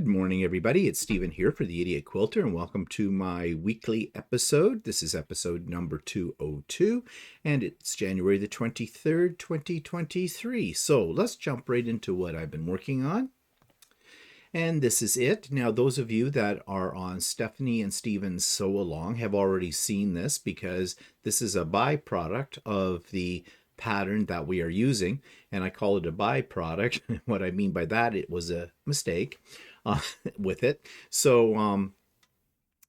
Good morning, everybody. It's Stephen here for the Idiot Quilter, and welcome to my weekly episode. This is episode number 202, and it's January the 23rd, 2023. So let's jump right into what I've been working on. And this is it. Now, those of you that are on Stephanie and Stephen's Sew Along have already seen this because this is a byproduct of the pattern that we are using, and I call it a byproduct. What I mean by that, it was a mistake with it. So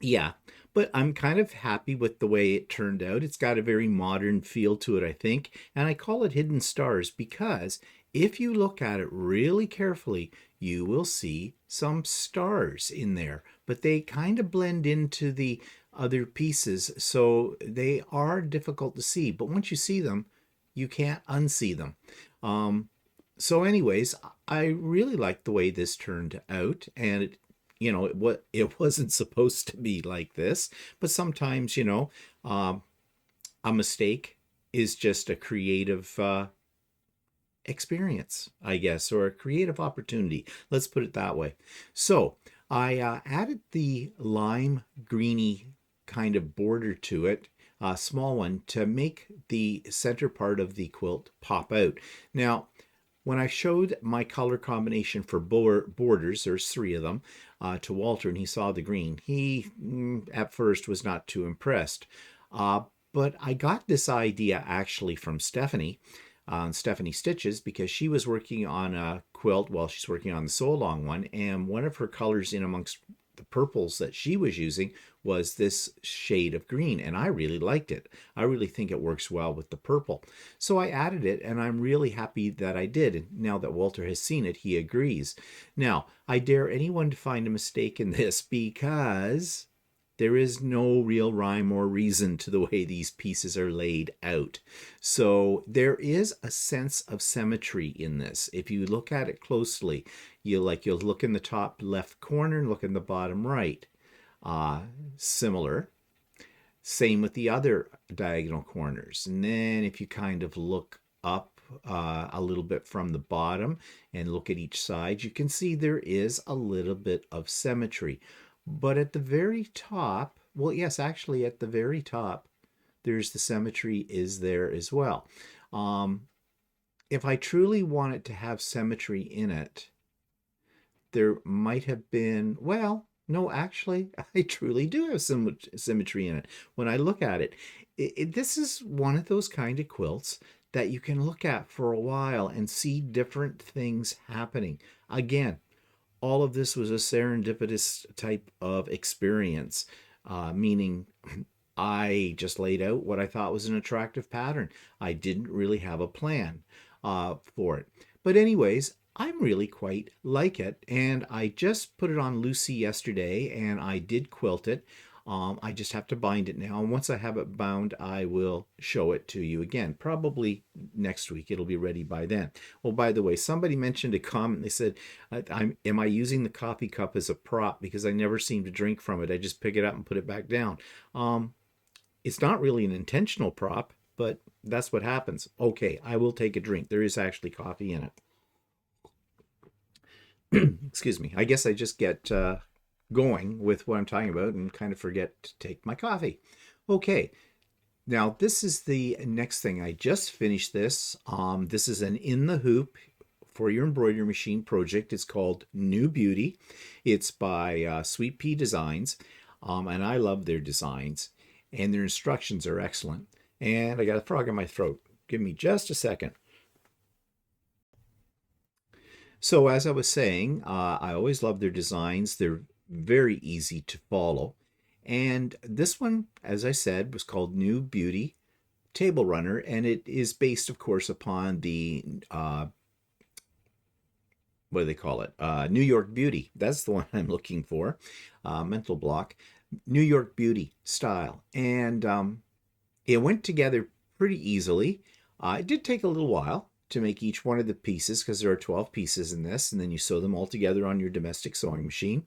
yeah, but I'm kind of happy with the way it turned out. It's got a very modern feel to it, I think, and I call it Hidden Stars because if you look at it really carefully, you will see some stars in there, but they kind of blend into the other pieces, so they are difficult to see, but once you see them, you can't unsee them. So anyways, I really like the way this turned out, and it wasn't supposed to be like this, but sometimes, a mistake is just a creative experience, I guess, or a creative opportunity. Let's put it that way. So I added the lime greeny kind of border to it, a small one, to make the center part of the quilt pop out. Now, when I showed my color combination for borders, there's 3 of them, to Walter, and he saw the green, he at first was not too impressed. But I got this idea actually from Stephanie, Stephanie Stitches, because she was working on a quilt while she's working on the Sew Along one, and one of her colors in amongst the purples that she was using was this shade of green, and I really liked it. I really think it works well with the purple. So I added it, and I'm really happy that I did. And now that Walter has seen it, he agrees. Now, I dare anyone to find a mistake in this because there is no real rhyme or reason to the way these pieces are laid out. So there is a sense of symmetry in this. If you look at it closely, you'll look in the top left corner and look in the bottom right. Similar. Same with the other diagonal corners. And then if you kind of look up a little bit from the bottom and look at each side, you can see there is a little bit of symmetry. But at the very top, well, yes, actually at the very top, there's the symmetry is there as well. If I truly wanted to have symmetry in it, there might have been, well, no, actually, I truly do have some symmetry in it. When I look at it, this is one of those kind of quilts that you can look at for a while and see different things happening. Again, all of this was a serendipitous type of experience, meaning I just laid out what I thought was an attractive pattern. I didn't really have a plan for it. But anyways, I'm really quite like it, and I just put it on Lucy yesterday, and I did quilt it. I just have to bind it now, and once I have it bound, I will show it to you again. Probably next week. It'll be ready by then. Well, by the way, somebody mentioned a comment. They said, am I using the coffee cup as a prop? Because I never seem to drink from it. I just pick it up and put it back down. It's not really an intentional prop, but that's what happens. Okay, I will take a drink. There is actually coffee in it. Excuse me. I guess I just get going with what I'm talking about and kind of forget to take my coffee. Okay, now this is the next thing. I just finished this. This is an in the hoop for your embroidery machine project. It's called New Beauty. It's by Sweet Pea Designs, and I love their designs, and their instructions are excellent. And I got a frog in my throat. Give me just a second. So as I was saying, I always love their designs. They're very easy to follow. And this one, as I said, was called New Beauty Table Runner, and it is based, of course, upon the, what do they call it? New York Beauty. That's the one I'm looking for. Mental block. New York Beauty style. And it went together pretty easily. It did take a little while to make each one of the pieces because there are 12 pieces in this, and then you sew them all together on your domestic sewing machine.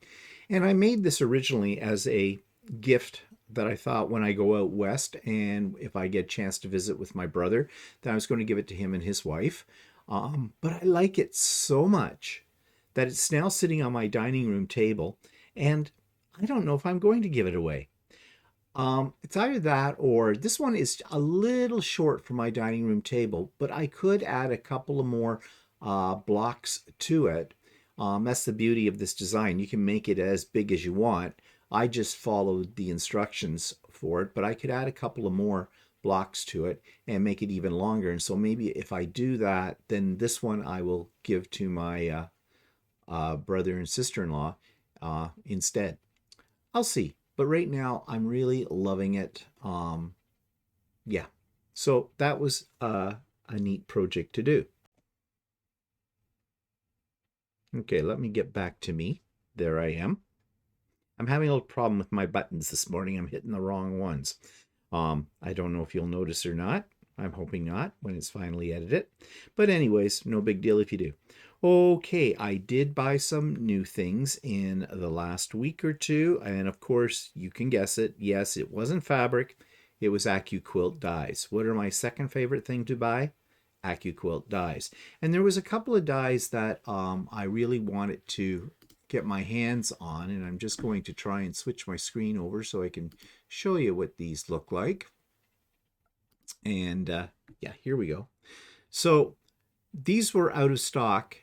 And I made this originally as a gift that I thought when I go out west and if I get a chance to visit with my brother, that I was going to give it to him and his wife. But I like it so much that it's now sitting on my dining room table, and I don't know if I'm going to give it away. It's either that or this one is a little short for my dining room table, but I could add a couple of more blocks to it. That's the beauty of this design. You can make it as big as you want. I just followed the instructions for it, but I could add a couple of more blocks to it and make it even longer. And so maybe if I do that, then this one I will give to my brother and sister-in-law instead. I'll see. But right now, I'm really loving it. Yeah. So that was a neat project to do. Okay, let me get back to me. There I am. I'm having a little problem with my buttons this morning. I'm hitting the wrong ones. I don't know if you'll notice or not. I'm hoping not when it's finally edited. But anyways, no big deal if you do. Okay, I did buy some new things in the last week or two. And of course, you can guess it. Yes, it wasn't fabric. It was AccuQuilt dies. What are my second favorite thing to buy? AccuQuilt dies. And there was a couple of dies that I really wanted to get my hands on. And I'm just going to try and switch my screen over so I can show you what these look like. And yeah, here we go. So these were out of stock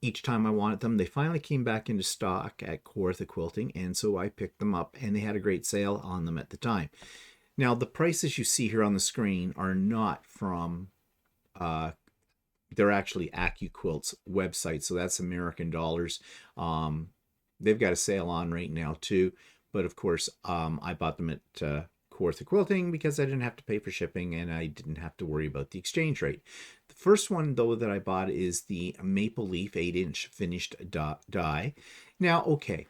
each time I wanted them. They finally came back into stock at Kawartha Quilting, and so I picked them up, and they had a great sale on them at the time. Now, the prices you see here on the screen are not from, they're actually AccuQuilt's website, so that's American dollars. They've got a sale on right now too, but of course, I bought them at Kawartha Quilting because I didn't have to pay for shipping and I didn't have to worry about the exchange rate. The first one, though, that I bought is the Maple Leaf 8-inch finished die. Now, okay,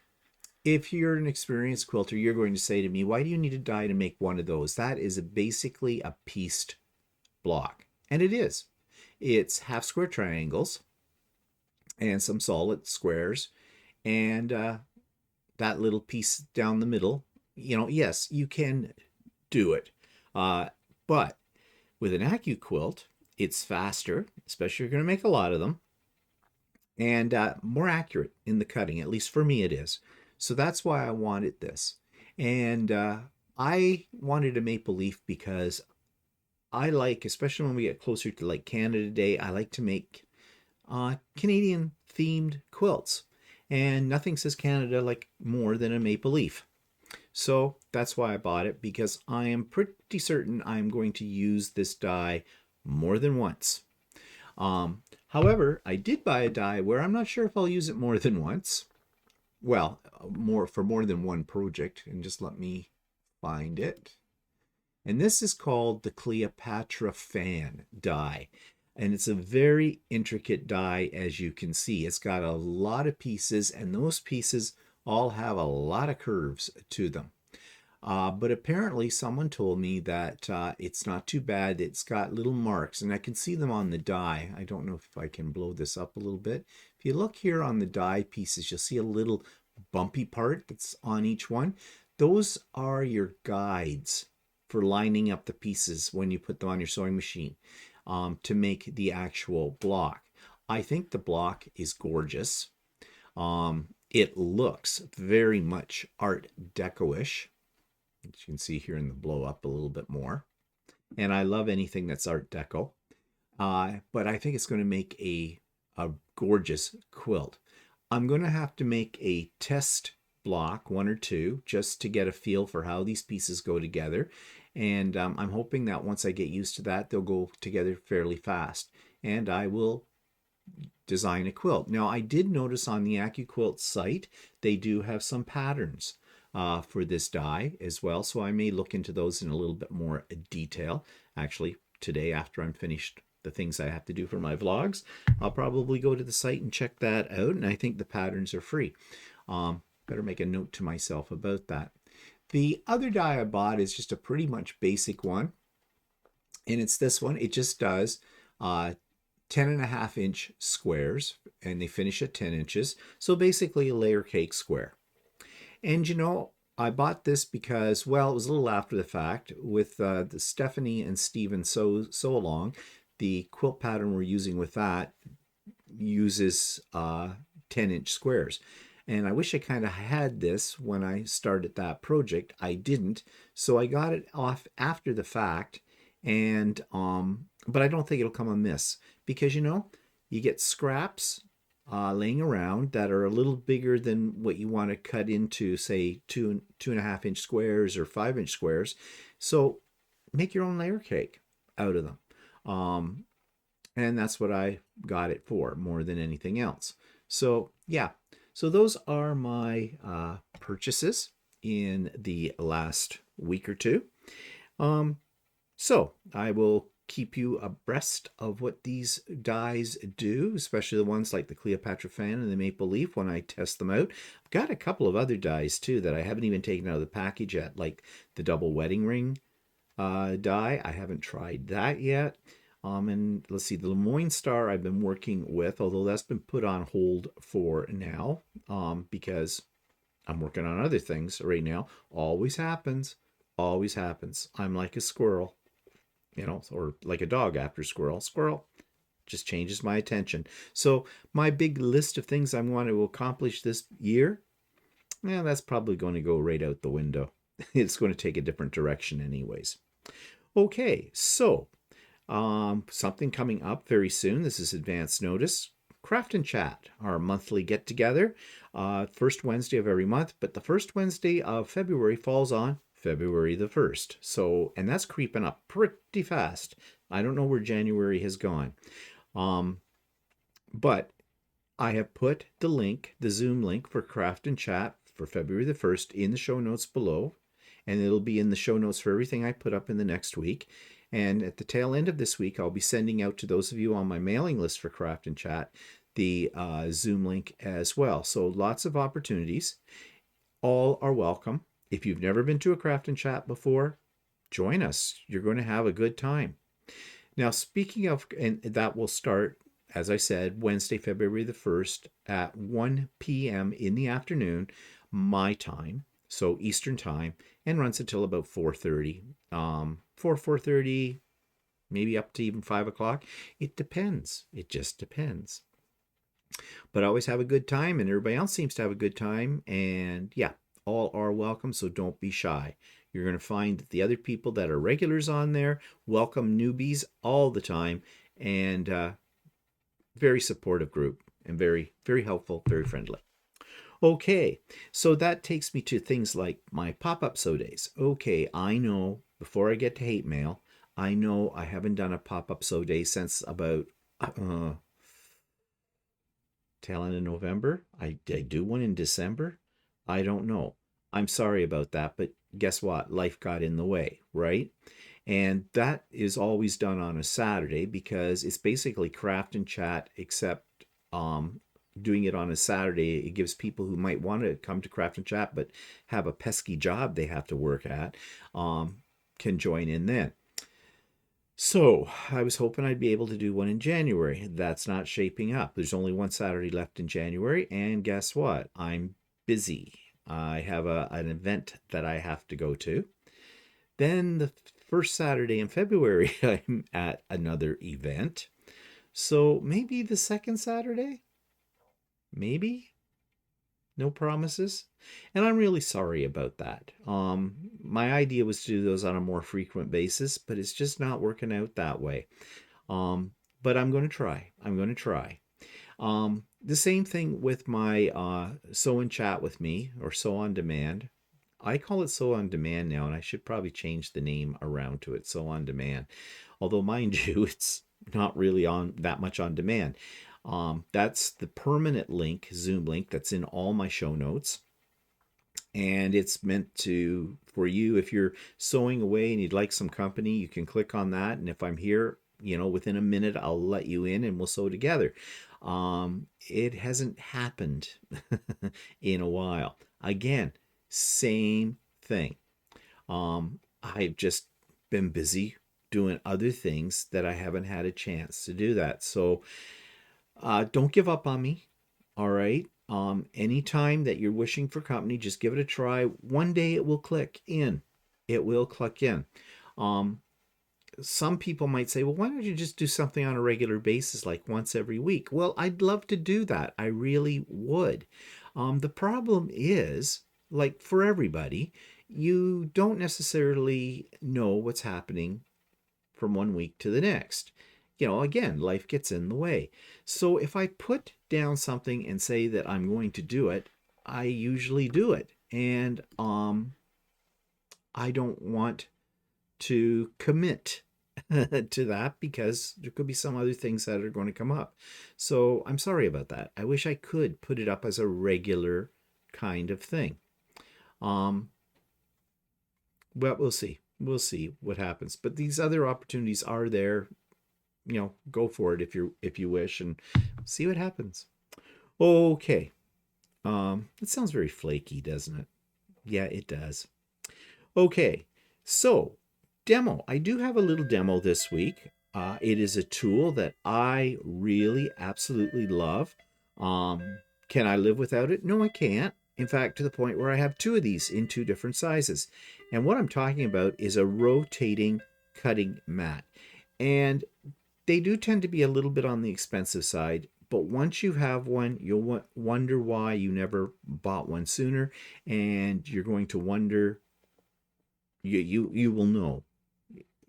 if you're an experienced quilter, you're going to say to me, why do you need a die to make one of those? That is basically a pieced block. And it is. It's half square triangles and some solid squares and that little piece down the middle. You know, yes, you can do it. But with an AccuQuilt, it's faster, especially if you're going to make a lot of them, and more accurate in the cutting. At least for me it is. So that's why I wanted this. And I wanted a maple leaf because I like, especially when we get closer to like Canada Day, I like to make Canadian themed quilts. And nothing says Canada like more than a maple leaf. So that's why I bought it, because I am pretty certain I'm going to use this die more than once. However, I did buy a die where I'm not sure if I'll use it more than once. Well, for more than one project, and just let me find it. And this is called the Cleopatra fan die. And it's a very intricate die, as you can see. It's got a lot of pieces, and those pieces all have a lot of curves to them. But apparently someone told me that it's not too bad. It's got little marks, and I can see them on the die. I don't know if I can blow this up a little bit. If you look here on the die pieces, you'll see a little bumpy part that's on each one. Those are your guides for lining up the pieces when you put them on your sewing machine to make the actual block. I think the block is gorgeous. It looks very much Art Deco-ish. As you can see here in the blow up a little bit more. And I love anything that's Art Deco. But I think it's going to make a gorgeous quilt. I'm going to have to make a test block, one or two, just to get a feel for how these pieces go together. And I'm hoping that once I get used to that, they'll go together fairly fast. And I will design a quilt. Now, I did notice on the AccuQuilt site, they do have some patterns for this die as well. So I may look into those in a little bit more detail. Actually, today, after I'm finished the things I have to do for my vlogs, I'll probably go to the site and check that out. And I think the patterns are free. Better make a note to myself about that. The other die I bought is just a pretty much basic one. And it's this one. It just does 10.5-inch squares, and they finish at 10 inches. So basically a layer cake square. And you know, I bought this because, well, it was a little after the fact with the Stephanie and Stephen Sew Along. The quilt pattern we're using with that uses 10-inch squares. And I wish I kind of had this when I started that project. I didn't, so I got it off after the fact. And but I don't think it'll come amiss because you get scraps laying around that are a little bigger than what you want to cut into, say, 2.5-inch squares or 5-inch squares. So make your own layer cake out of them. And that's what I got it for more than anything else. So yeah, so those are my purchases in the last week or two. So I will keep you abreast of what these dies do, especially the ones like the Cleopatra fan and the Maple Leaf when I test them out. I've got a couple of other dies too that I haven't even taken out of the package yet, like the double wedding ring die. I haven't tried that yet. And let's see, the Lemoyne Star I've been working with, although that's been put on hold for now because I'm working on other things right now. Always happens. Always happens. I'm like a squirrel, or like a dog after squirrel. Squirrel just changes my attention. So my big list of things I want to accomplish this year, that's probably going to go right out the window. It's going to take a different direction anyways. Okay, so something coming up very soon. This is advance notice. Craft and Chat, our monthly get-together, first Wednesday of every month, but the first Wednesday of February falls on February the 1st. So, and that's creeping up pretty fast. I don't know where January has gone. But I have put the link, the Zoom link for Craft and Chat for February the 1st in the show notes below. And it'll be in the show notes for everything I put up in the next week. And at the tail end of this week, I'll be sending out to those of you on my mailing list for Craft and Chat the Zoom link as well. So lots of opportunities. All are welcome. If you've never been to a Craft and Chat before, join us. You're going to have a good time. Now, speaking of, and that will start, as I said, Wednesday, February the 1st at 1 p.m. in the afternoon, my time, so Eastern time, and runs until about 4:30. 4:30, maybe up to even 5 o'clock. It depends. It just depends. But I always have a good time, and everybody else seems to have a good time. And yeah, all are welcome, so don't be shy. You're going to find that the other people that are regulars on there welcome newbies all the time, and very supportive group, and very, very helpful, very friendly. Okay, so that takes me to things like my pop-up sew days. Okay, I know, before I get to hate mail, I know I haven't done a pop-up sew day since about tail end of November. I do one in December. I don't know. I'm sorry about that, but guess what? Life got in the way, right? And that is always done on a Saturday because it's basically Craft and Chat, except doing it on a Saturday. It gives people who might want to come to Craft and Chat but have a pesky job they have to work at can join in then. So I was hoping I'd be able to do one in January. That's not shaping up. There's only one Saturday left in January, and guess what? I'm busy. I have an event that I have to go to. Then the first Saturday in February, I'm at another event. So maybe the second Saturday? Maybe? No promises? And I'm really sorry about that. My idea was to do those on a more frequent basis, but it's just not working out that way. But I'm going to try. I'm going to try. The same thing with my Sew and Chat with me, or Sew on Demand. I call it Sew on Demand now, and I should probably change the name around to it, Sew on Demand. Although, mind you, it's not really on that much on demand. That's the permanent link, Zoom link, that's in all my show notes. And it's meant for you, if you're sewing away and you'd like some company, you can click on that. And if I'm here, within a minute, I'll let you in and we'll sew together. It hasn't happened in a while. Again, same thing. I've just been busy doing other things that I haven't had a chance to do that. So don't give up on me. All right. Anytime that you're wishing for company, just give it a try. One day it will click in. It will click in. some people might say, well, why don't you just do something on a regular basis, like once every week? Well, I'd love to do that. I really would. The problem is, like for everybody, you don't necessarily know what's happening from one week to the next. Again, life gets in the way. So if I put down something and say that I'm going to do it, I usually do it. And I don't want to commit to that because there could be some other things that are going to come up. So I'm sorry about that. I wish I could put it up as a regular kind of thing. But we'll see. We'll see what happens. But these other opportunities are there. Go for it if you wish and see what happens. Okay. It sounds very flaky, doesn't it? Yeah, it does. Okay. So, demo. I do have a little demo this week. It is a tool that I really absolutely love. Can I live without it? No, I can't. In fact, to the point where I have two of these in two different sizes. And what I'm talking about is a rotating cutting mat. And they do tend to be a little bit on the expensive side, but once you have one, you'll wonder why you never bought one sooner, and you're going to wonder, you will know.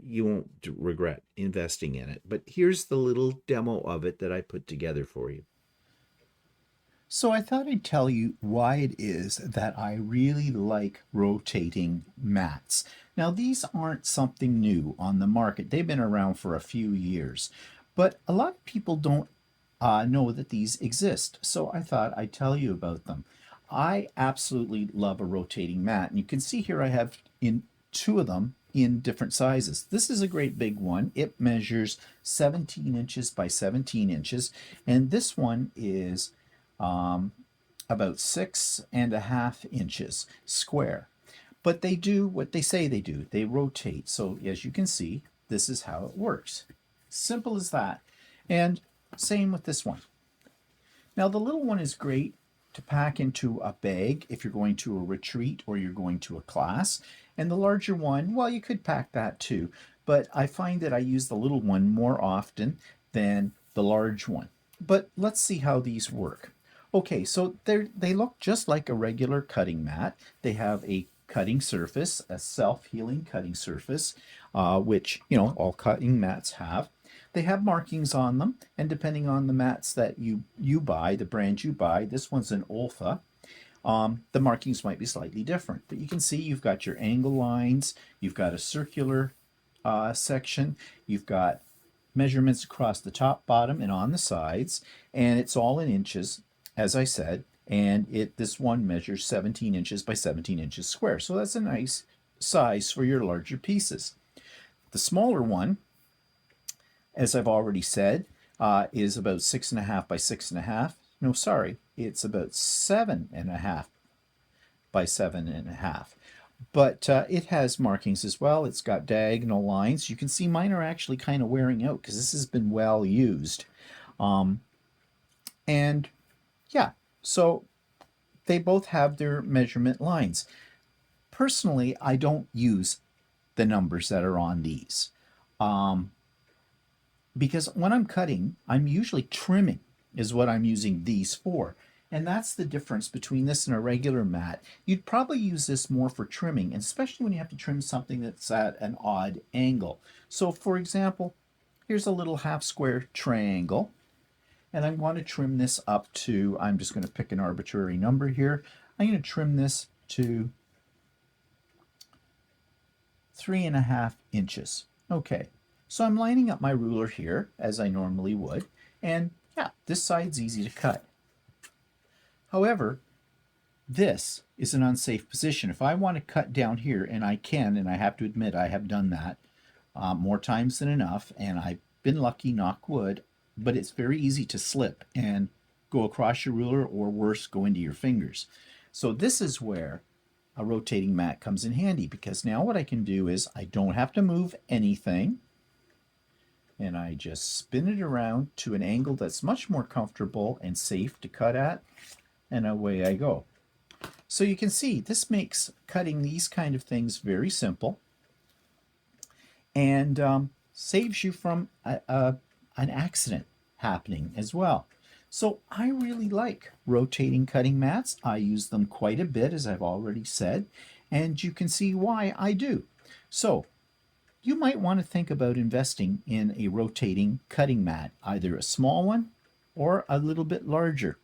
You won't regret investing in it. But here's the little demo of it that I put together for you. So I thought I'd tell you why it is that I really like rotating mats. Now, these aren't something new on the market. They've been around for a few years, but a lot of people don't know that these exist. So I thought I'd tell you about them. I absolutely love a rotating mat. And you can see here I have in two of them in different sizes. This is a great big one. It measures 17 inches by 17 inches. And this one is about 6.5 inches square. But they do what they say they do. They rotate. So as you can see, this is how it works. Simple as that. And same with this one. Now the little one is great to pack into a bag if you're going to a retreat or you're going to a class. And the larger one, well, you could pack that too. But I find that I use the little one more often than the large one. But let's see how these work. Okay, so they look just like a regular cutting mat. They have a cutting surface, a self-healing cutting surface, which, all cutting mats have. They have markings on them, and depending on the mats that you buy, the brand you buy, this one's an Olfa, the markings might be slightly different. But you can see you've got your angle lines, you've got a circular section, you've got measurements across the top, bottom, and on the sides, and it's all in inches, as I said, and this one measures 17 inches by 17 inches square. So that's a nice size for your larger pieces. The smaller one, as I've already said, is about 6.5 by 6.5. No, sorry, it's about 7.5 by 7.5. But it has markings as well. It's got diagonal lines. You can see mine are actually kind of wearing out because this has been well used. And yeah, so they both have their measurement lines. Personally, I don't use the numbers that are on these because when I'm cutting, I'm usually trimming is what I'm using these for. And that's the difference between this and a regular mat. You'd probably use this more for trimming, and especially when you have to trim something that's at an odd angle. So for example, here's a little half square triangle. And I want to trim this up to, I'm just going to pick an arbitrary number here. I'm going to trim this to 3.5 inches. Okay, so I'm lining up my ruler here as I normally would. And yeah, this side's easy to cut. However, this is an unsafe position. If I want to cut down here, and I can, and I have to admit I have done that more times than enough, and I've been lucky, knock wood, but it's very easy to slip and go across your ruler, or worse, go into your fingers. So this is where a rotating mat comes in handy, because now what I can do is I don't have to move anything, and I just spin it around to an angle that's much more comfortable and safe to cut at, and away I go. So you can see this makes cutting these kind of things very simple. And saves you from an accident happening as well. So I really like rotating cutting mats. I use them quite a bit, as I've already said, and you can see why I do. So you might want to think about investing in a rotating cutting mat, either a small one or a little bit larger.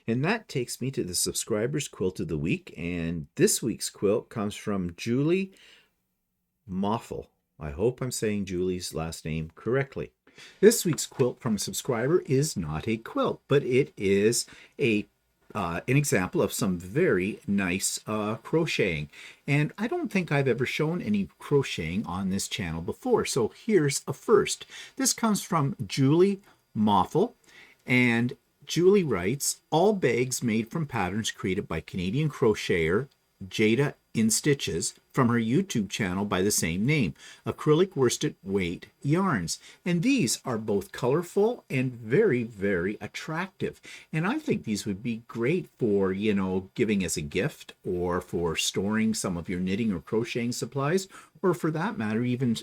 And that takes me to the subscribers quilt of the week. And this week's quilt comes from Julie Moffel. I hope I'm saying Julie's last name correctly. This week's quilt from a subscriber is not a quilt, but it is an example of some very nice crocheting. And I don't think I've ever shown any crocheting on this channel before, so here's a first. This comes from Julie Moffel, and Julie writes, all bags made from patterns created by Canadian crocheter Jada in Stitches from her YouTube channel by the same name, acrylic worsted weight yarns. And these are both colorful and very, very attractive. And I think these would be great for, you know, giving as a gift, or for storing some of your knitting or crocheting supplies, or for that matter, even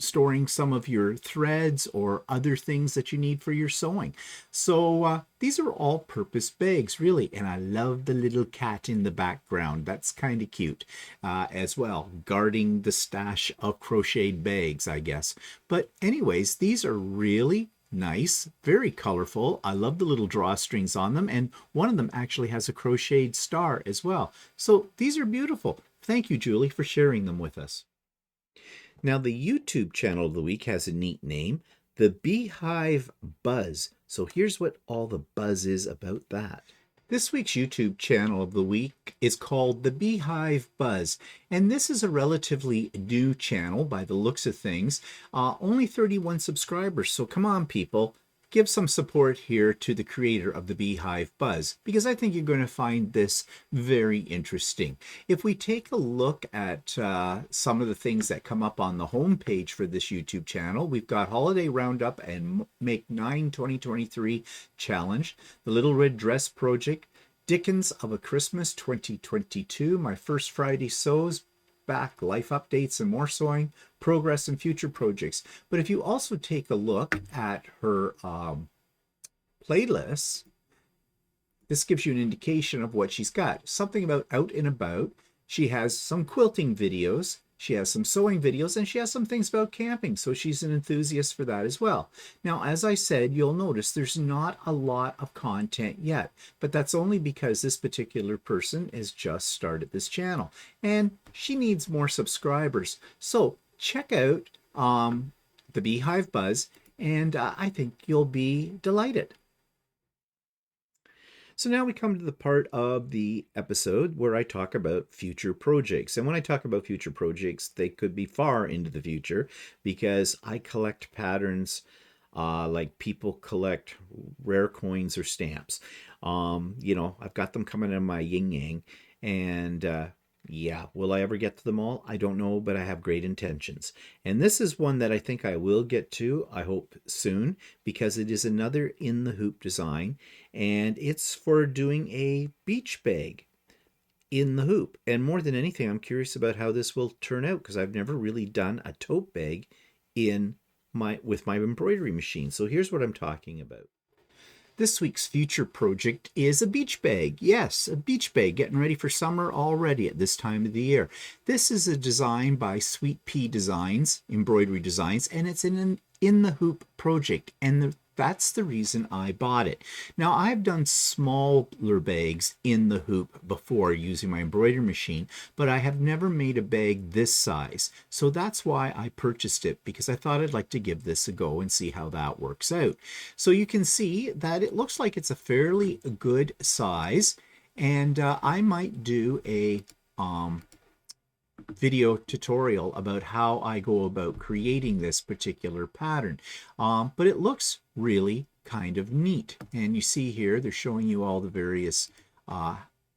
storing some of your threads or other things that you need for your sewing. So these are all purpose bags, really. And I love the little cat in the background. That's kind of cute as well, guarding the stash of crocheted bags, I guess. But anyways, these are really nice, very colorful. I love the little drawstrings on them, and one of them actually has a crocheted star as well. So these are beautiful. Thank you, Julie, for sharing them with us. Now, the YouTube channel of the week has a neat name, the Bee Hive Buzz. So here's what all the buzz is about that. This week's YouTube channel of the week is called the Bee Hive Buzz, and this is a relatively new channel by the looks of things. Only 31 subscribers, so come on, people. Give some support here to the creator of the Bee Hive Buzz, because I think you're going to find this very interesting. If we take a look at some of the things that come up on the home page for this YouTube channel, we've got Holiday Roundup and Make 9 2023 Challenge, the Little Red Dress Project, Dickens of a Christmas 2022, My First Friday Sews, Back, Life Updates and More Sewing, Progress and Future Projects. But if you also take a look at her playlists, this gives you an indication of what she's got. Something about Out and About. She has some quilting videos, she has some sewing videos, and she has some things about camping. So she's an enthusiast for that as well. Now, as I said, you'll notice there's not a lot of content yet, but that's only because this particular person has just started this channel and she needs more subscribers. So check out the Bee Hive Buzz, and I think you'll be delighted. So now we come to the part of the episode where I talk about future projects. And when I talk about future projects, they could be far into the future, because I collect patterns like people collect rare coins or stamps. You know, I've got them coming in my yin yang, and yeah, will I ever get to them all? I don't know, but I have great intentions. And this is one that I think I will get to, I hope soon, because it is another in the hoop design, and it's for doing a beach bag in the hoop. And more than anything, I'm curious about how this will turn out, because I've never really done a tote bag with my embroidery machine. So here's what I'm talking about. This week's future project is a beach bag. Yes, a beach bag, getting ready for summer already at this time of the year. This is a design by Sweet Pea Designs, Embroidery Designs, and it's an in the hoop project, and that's the reason I bought it. Now, I've done smaller bags in the hoop before using my embroidery machine, but I have never made a bag this size. So that's why I purchased it, because I thought I'd like to give this a go and see how that works out. So you can see that it looks like it's a fairly good size, and I might do a video tutorial about how I go about creating this particular pattern. But it looks really kind of neat. And you see here, they're showing you all the various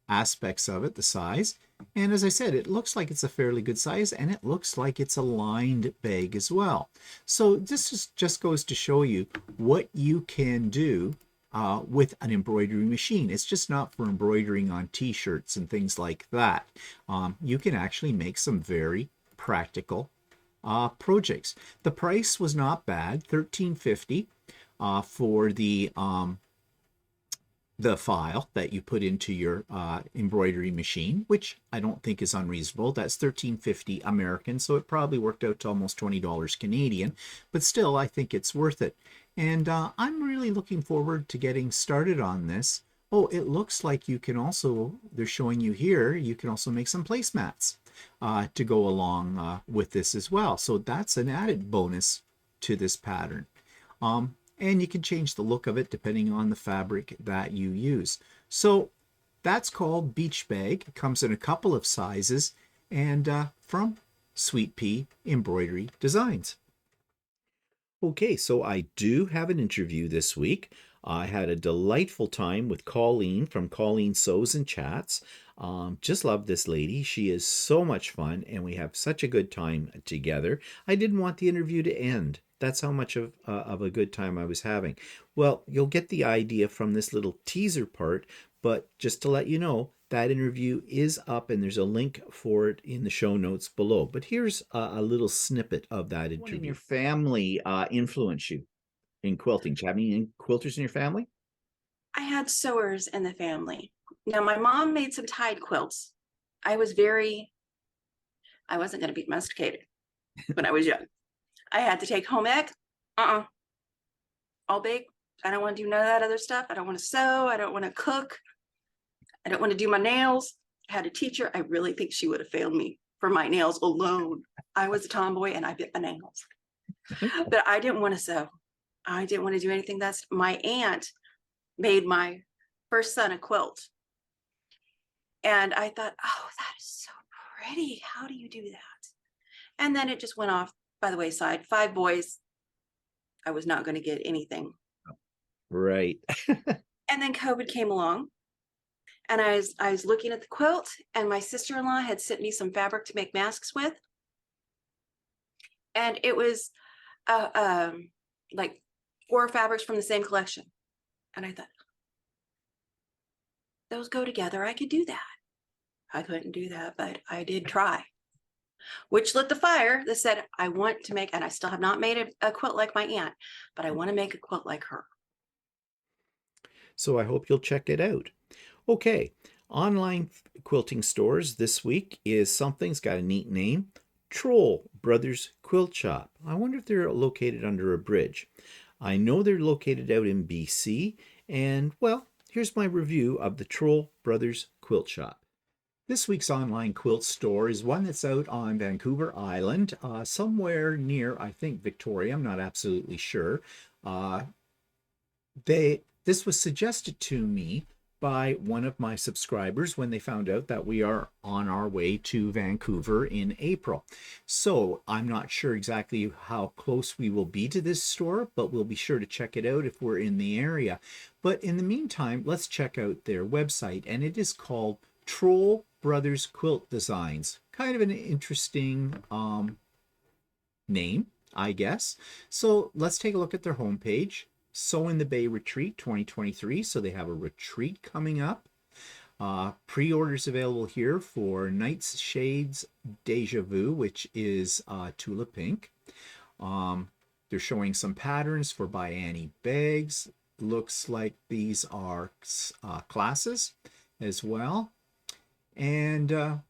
aspects of it, the size. And as I said, it looks like it's a fairly good size, and it looks like it's a lined bag as well. So this just goes to show you what you can do with an embroidery machine. It's just not for embroidering on t-shirts and things like that. You can actually make some very practical projects. The price was not bad, $13.50 for the file that you put into your embroidery machine, which I don't think is unreasonable. That's $13.50 American, so it probably worked out to almost $20 Canadian, but still, I think it's worth it. And I'm really looking forward to getting started on this. Oh, it looks like you can also, they're showing you here, you can also make some placemats to go along with this as well. So that's an added bonus to this pattern. And you can change the look of it depending on the fabric that you use. So that's called Beach Bag. It comes in a couple of sizes and from Sweet Pea Embroidery Designs. Okay, so I do have an interview this week. I had a delightful time with Coleen from Coleen Sews and Chats. Just love this lady. She is so much fun and we have such a good time together. I didn't want the interview to end. That's how much of a good time I was having. Well, you'll get the idea from this little teaser part, but just to let you know, that interview is up and there's a link for it in the show notes below. But here's a little snippet of that interview. When your family influence you in quilting? Do you have any quilters in your family? I had sewers in the family. Now, my mom made some tide quilts. I wasn't going to be domesticated when I was young. I had to take home ec. All bake. I don't want to do none of that other stuff. I don't want to sew. I don't want to cook. I don't want to do my nails. I had a teacher. I really think she would have failed me for my nails alone. I was a tomboy and I bit my nails. But I didn't want to sew. I didn't want to do anything. My aunt made my first son a quilt. And I thought, oh, that is so pretty. How do you do that? And then it just went off by the wayside. 5 boys. I was not going to get anything. Right. And then COVID came along. And I was looking at the quilt, and my sister-in-law had sent me some fabric to make masks with. And it was like 4 fabrics from the same collection. And I thought, those go together. I could do that. I couldn't do that, but I did try. Which lit the fire that said, I want to make, and I still have not made a quilt like my aunt, but I want to make a quilt like her. So I hope you'll check it out. Okay, online quilting stores this week is something's got a neat name, Troll Brothers Quilt Shop. I wonder if they're located under a bridge. I know they're located out in BC, and well, here's my review of the Troll Brothers Quilt Shop. This week's online quilt store is one that's out on Vancouver Island, somewhere near, I think, Victoria. I'm not absolutely sure. This was suggested to me by one of my subscribers when they found out that we are on our way to Vancouver in April. So I'm not sure exactly how close we will be to this store, but we'll be sure to check it out if we're in the area. But in the meantime, let's check out their website, and it is called Troll Brothers Quilt Designs. Kind of an interesting name, I guess. So let's take a look at their homepage. Sew in the Bay Retreat 2023. So they have a retreat coming up. Pre-orders available here for Night's Shades Deja Vu, which is Tula Pink. They're showing some patterns for By Annie bags. Looks like these are classes as well. And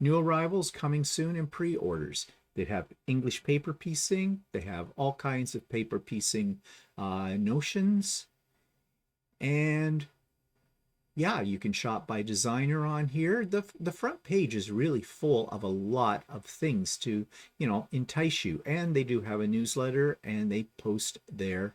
new arrivals coming soon in pre-orders. They have English paper piecing. They have all kinds of paper piecing notions. And yeah, you can shop by designer on here. The front page is really full of a lot of things to, entice you. And they do have a newsletter, and they post their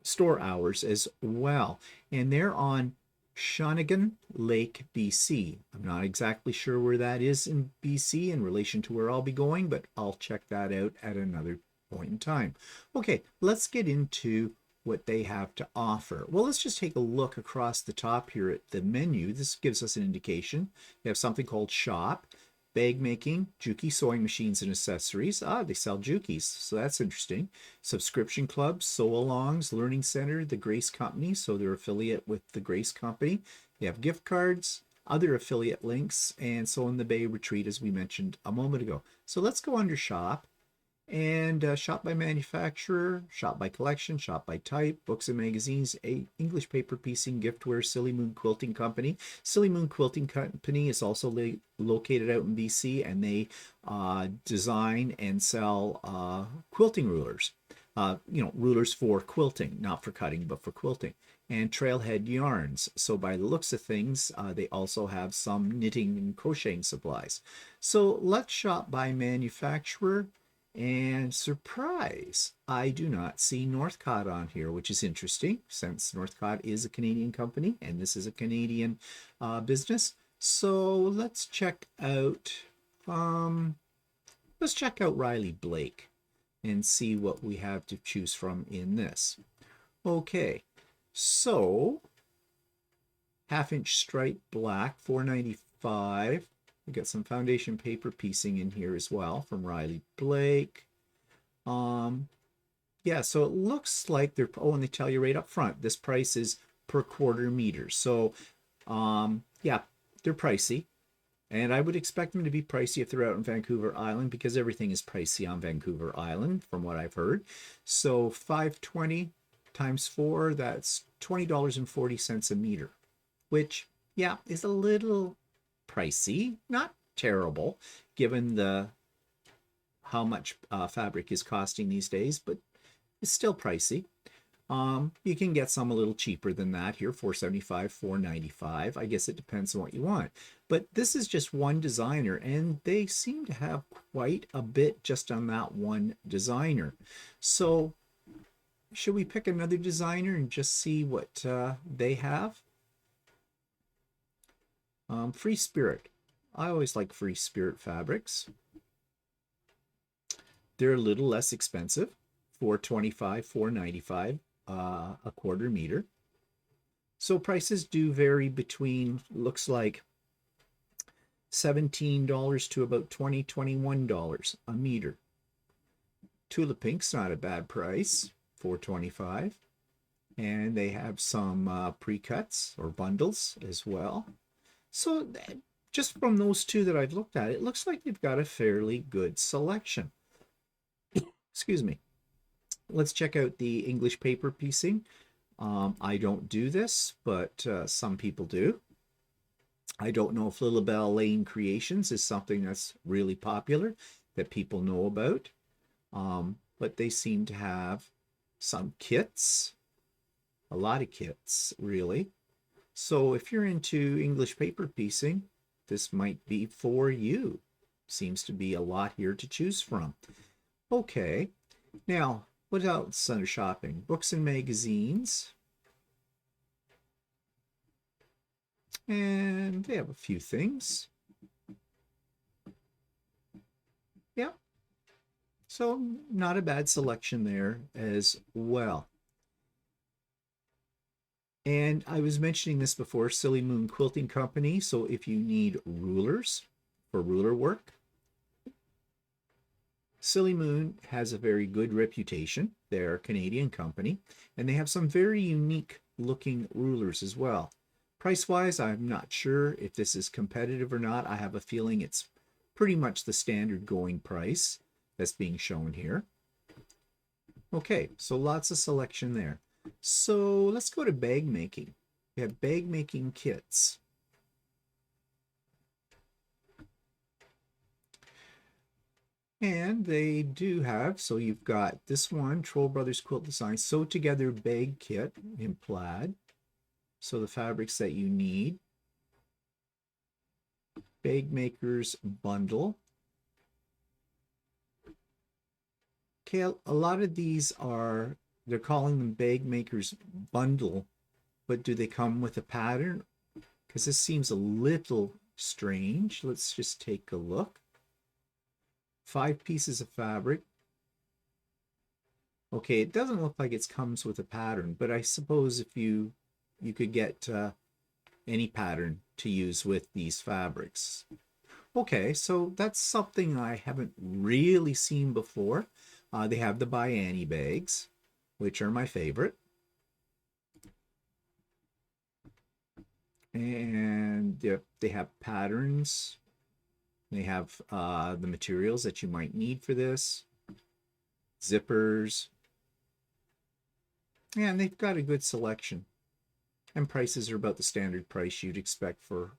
store hours as well. And they're on Shawnigan Lake, BC. I'm not exactly sure where that is in BC in relation to where I'll be going, but I'll check that out at another point in time. Okay, let's get into what they have to offer. Well, let's just take a look across the top here at the menu. This gives us an indication. They have something called Shop. Bag making, Juki sewing machines and accessories. Ah, they sell Jukis, so that's interesting. Subscription clubs, sew-alongs, learning center, the Grace Company, so they're affiliate with the Grace Company. They have gift cards, other affiliate links, and Sew in the Bay Retreat, as we mentioned a moment ago. So let's go under shop. And shop by manufacturer, shop by collection, shop by type, books and magazines, English paper piecing, giftware, Silly Moon Quilting Company. Silly Moon Quilting Company is also located out in BC, and they design and sell quilting rulers. Rulers for quilting, not for cutting, but for quilting. And trailhead yarns. So by the looks of things, they also have some knitting and crocheting supplies. So let's shop by manufacturer. And surprise, I do not see Northcott on here, which is interesting since Northcott is a Canadian company and this is a Canadian business. So let's check out Riley Blake and see what we have to choose from in this. Okay, so 1/2 inch stripe black, $4.95. We got some foundation paper piecing in here as well from Riley Blake. Yeah, so it looks like they're, oh, and they tell you right up front, this price is per quarter meter. So, yeah, they're pricey. And I would expect them to be pricey if they're out in Vancouver Island, because everything is pricey on Vancouver Island, from what I've heard. So $5.20 times 4, that's $20.40 a meter, which, yeah, is a little pricey, not terrible given how much fabric is costing these days, but it's still pricey. You can get some a little cheaper than that here, $4.75, $4.95. I guess it depends on what you want. But this is just one designer, and they seem to have quite a bit just on that one designer. So should we pick another designer and just see what they have? Free Spirit. I always like Free Spirit fabrics. They're a little less expensive, $4.25, $4.95 a quarter meter. So prices do vary between, looks like $17 to about $20, $21 a meter. Tulip Pink's not a bad price, $4.25. And they have some pre-cuts or bundles as well. So just from those two that I've looked at, it looks like you've got a fairly good selection. Excuse me. Let's check out the English paper piecing. I don't do this, but some people do. I don't know if Lilibelle Lane Creations is something that's really popular that people know about, but they seem to have some kits, a lot of kits, really. So if you're into English paper piecing, this might be for you. Seems to be a lot here to choose from. Okay, now what else under shopping? Books and magazines. And they have a few things. Yeah. So not a bad selection there as well. And I was mentioning this before, Silly Moon Quilting Company. So if you need rulers for ruler work, Silly Moon has a very good reputation. They're a Canadian company, and they have some very unique looking rulers as well. Price-wise, I'm not sure if this is competitive or not. I have a feeling it's pretty much the standard going price that's being shown here. Okay, so lots of selection there. So let's go to bag making. We have bag making kits. And they do have, so you've got this one, Troll Brothers Quilt Design Sew Together Bag Kit in plaid. So the fabrics that you need. Bag Makers Bundle. Okay, a lot of these are, they're calling them Bag Makers Bundle, but do they come with a pattern? Because this seems a little strange. Let's just take a look. 5 pieces of fabric. Okay, it doesn't look like it comes with a pattern, but I suppose if you could get any pattern to use with these fabrics. Okay, so that's something I haven't really seen before. They have the Biani bags, which are my favorite. And yep, they have patterns. They have the materials that you might need for this, zippers, and they've got a good selection. And prices are about the standard price you'd expect for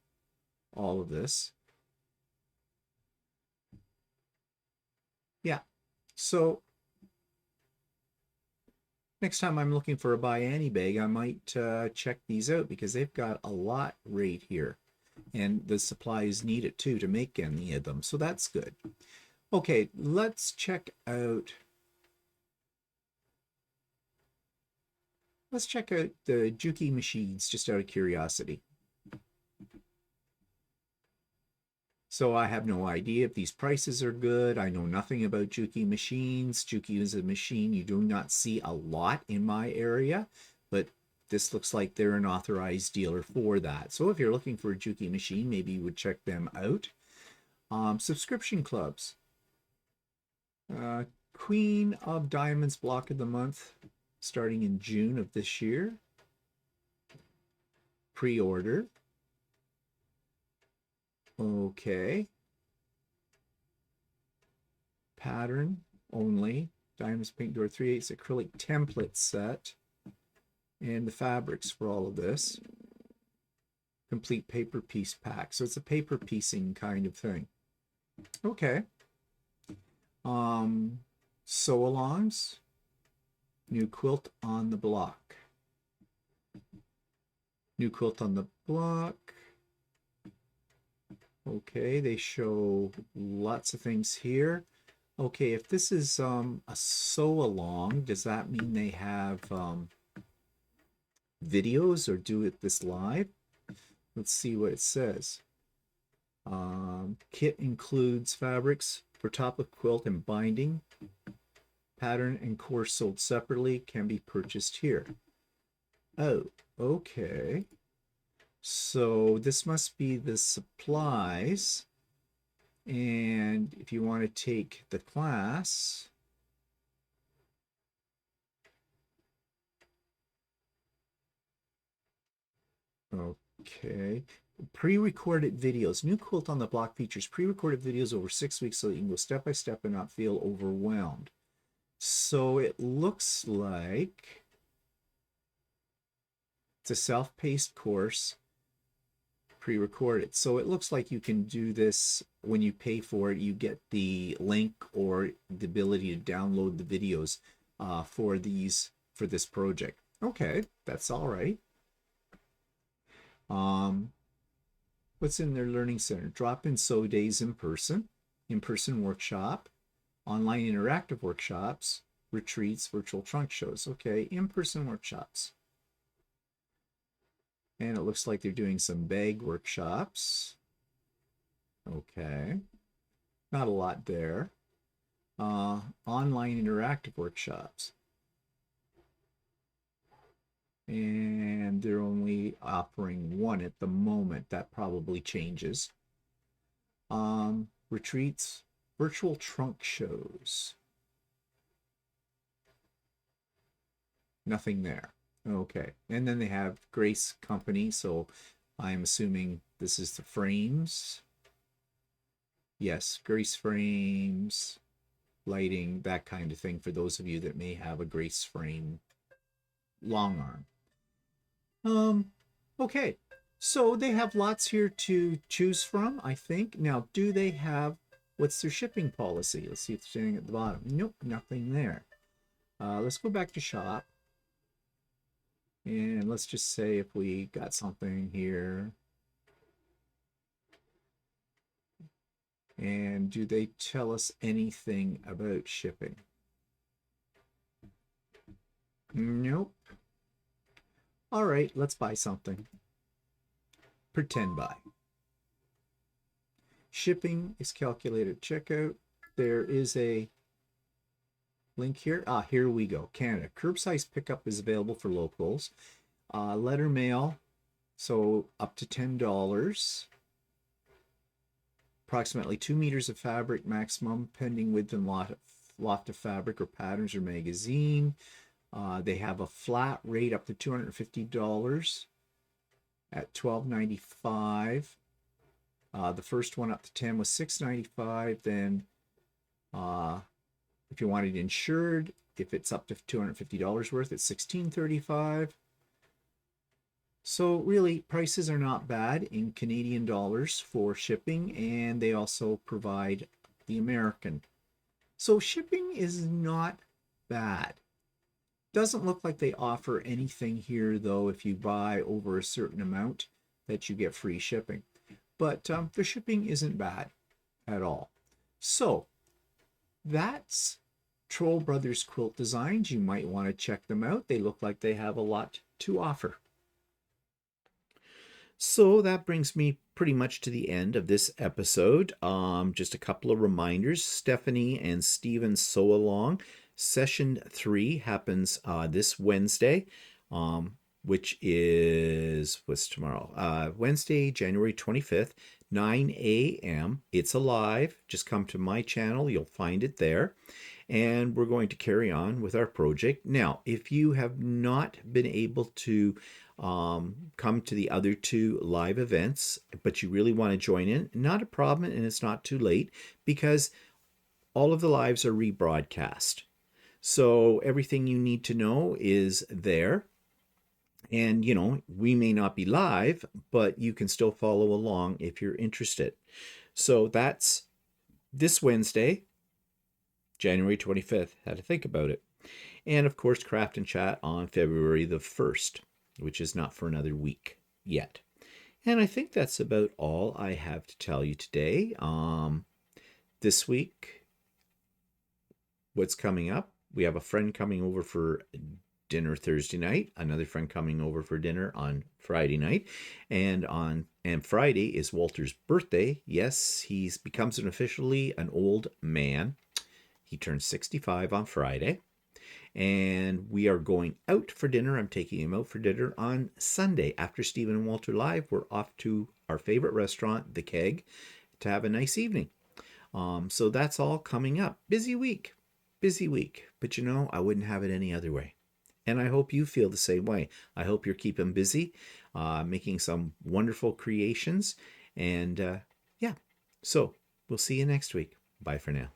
all of this. Yeah, so next time I'm looking for a Biani bag, I might check these out because they've got a lot right here. And the supply is needed too to make any of them, so that's good. Okay, let's check out the Juki machines just out of curiosity. So I have no idea if these prices are good. I know nothing about Juki machines. Juki is a machine you do not see a lot in my area, but this looks like they're an authorized dealer for that. So if you're looking for a Juki machine, maybe you would check them out. Subscription clubs. Queen of Diamonds block of the month starting in June of this year. Pre-order. Okay. Pattern only. Diamonds Pink Door 3/8 acrylic template set. And the fabrics for all of this. Complete paper piece pack. So it's a paper piecing kind of thing. Okay. Sew-alongs. New quilt on the block. New quilt on the block. Okay, they show lots of things here. Okay, if this is a sew-along, does that mean they have videos or do it this live? Let's see what it says. Kit includes fabrics for top of quilt and binding. Pattern and course sold separately, can be purchased here. Oh, okay. So this must be the supplies. And if you want to take the class, okay. Pre-recorded videos. New Quilt on the Block features pre-recorded videos over 6 weeks so that you can go step by step and not feel overwhelmed. So it looks like it's a self-paced course, pre-recorded. So it looks like you can do this when you pay for it. You get the link or the ability to download the videos for this project. Okay, that's all right. What's in their learning center? Drop-in sew days in-person workshop, online interactive workshops, retreats, virtual trunk shows. Okay, in-person workshops. And it looks like they're doing some bag workshops. Okay, not a lot there. Online interactive workshops. And they're only offering one at the moment. That probably changes. Retreats, virtual trunk shows. Nothing there. Okay. And then they have Grace Company. So I'm assuming this is the frames. Yes, Grace frames, lighting, that kind of thing for those of you that may have a Grace frame long arm. Okay. So they have lots here to choose from, I think. Now, do they have, what's their shipping policy? Let's see if there's anything at the bottom. Nope, nothing there. Let's go back to shop. And let's just say if we got something here. And do they tell us anything about shipping? Nope. All right, let's buy something. Pretend buy. Shipping is calculated at checkout. There is a link here. Here we go. Canada. Curbside pickup is available for locals. Letter mail, so up to $10 approximately 2 meters of fabric maximum, pending width and loft of fabric or patterns or magazine. They have a flat rate up to $250 at $12.95. The first one up to 10 was $6.95. Then if you wanted insured, if it's up to $250 worth, it's $16.35. So really, prices are not bad in Canadian dollars for shipping, and they also provide the American. So shipping is not bad. Doesn't look like they offer anything here, though, if you buy over a certain amount that you get free shipping. But the shipping isn't bad at all. So that's Troll Brothers Quilt Designs. You might want to check them out. They look like they have a lot to offer. So that brings me pretty much to the end of this episode. Just a couple of reminders. Stephanie and Steven Sew Along. Session 3 happens this Wednesday, which is, what's tomorrow? Wednesday, January 25th, 9 a.m. It's alive. Just come to my channel. You'll find it there. And we're going to carry on with our project. Now, if you have not been able to come to the other 2 live events, but you really want to join in, not a problem, and it's not too late, because all of the lives are rebroadcast. So everything you need to know is there. And, you know, we may not be live, but you can still follow along if you're interested. So that's this Wednesday, January 25th. Had to think about it. And, of course, Craft and Chat on February the 1st, which is not for another week yet. And I think that's about all I have to tell you today. This week, what's coming up? We have a friend coming over for dinner Thursday night, another friend coming over for dinner on Friday night, and Friday is Walter's birthday. Yes, he becomes officially an old man. He turns 65 on Friday, and we are going out for dinner. I'm taking him out for dinner on Sunday. After Stephen and Walter Live, we're off to our favorite restaurant, The Keg, to have a nice evening. So that's all coming up. Busy week, but you know, I wouldn't have it any other way. And I hope you feel the same way. I hope you're keeping busy, making some wonderful creations. And yeah, so we'll see you next week. Bye for now.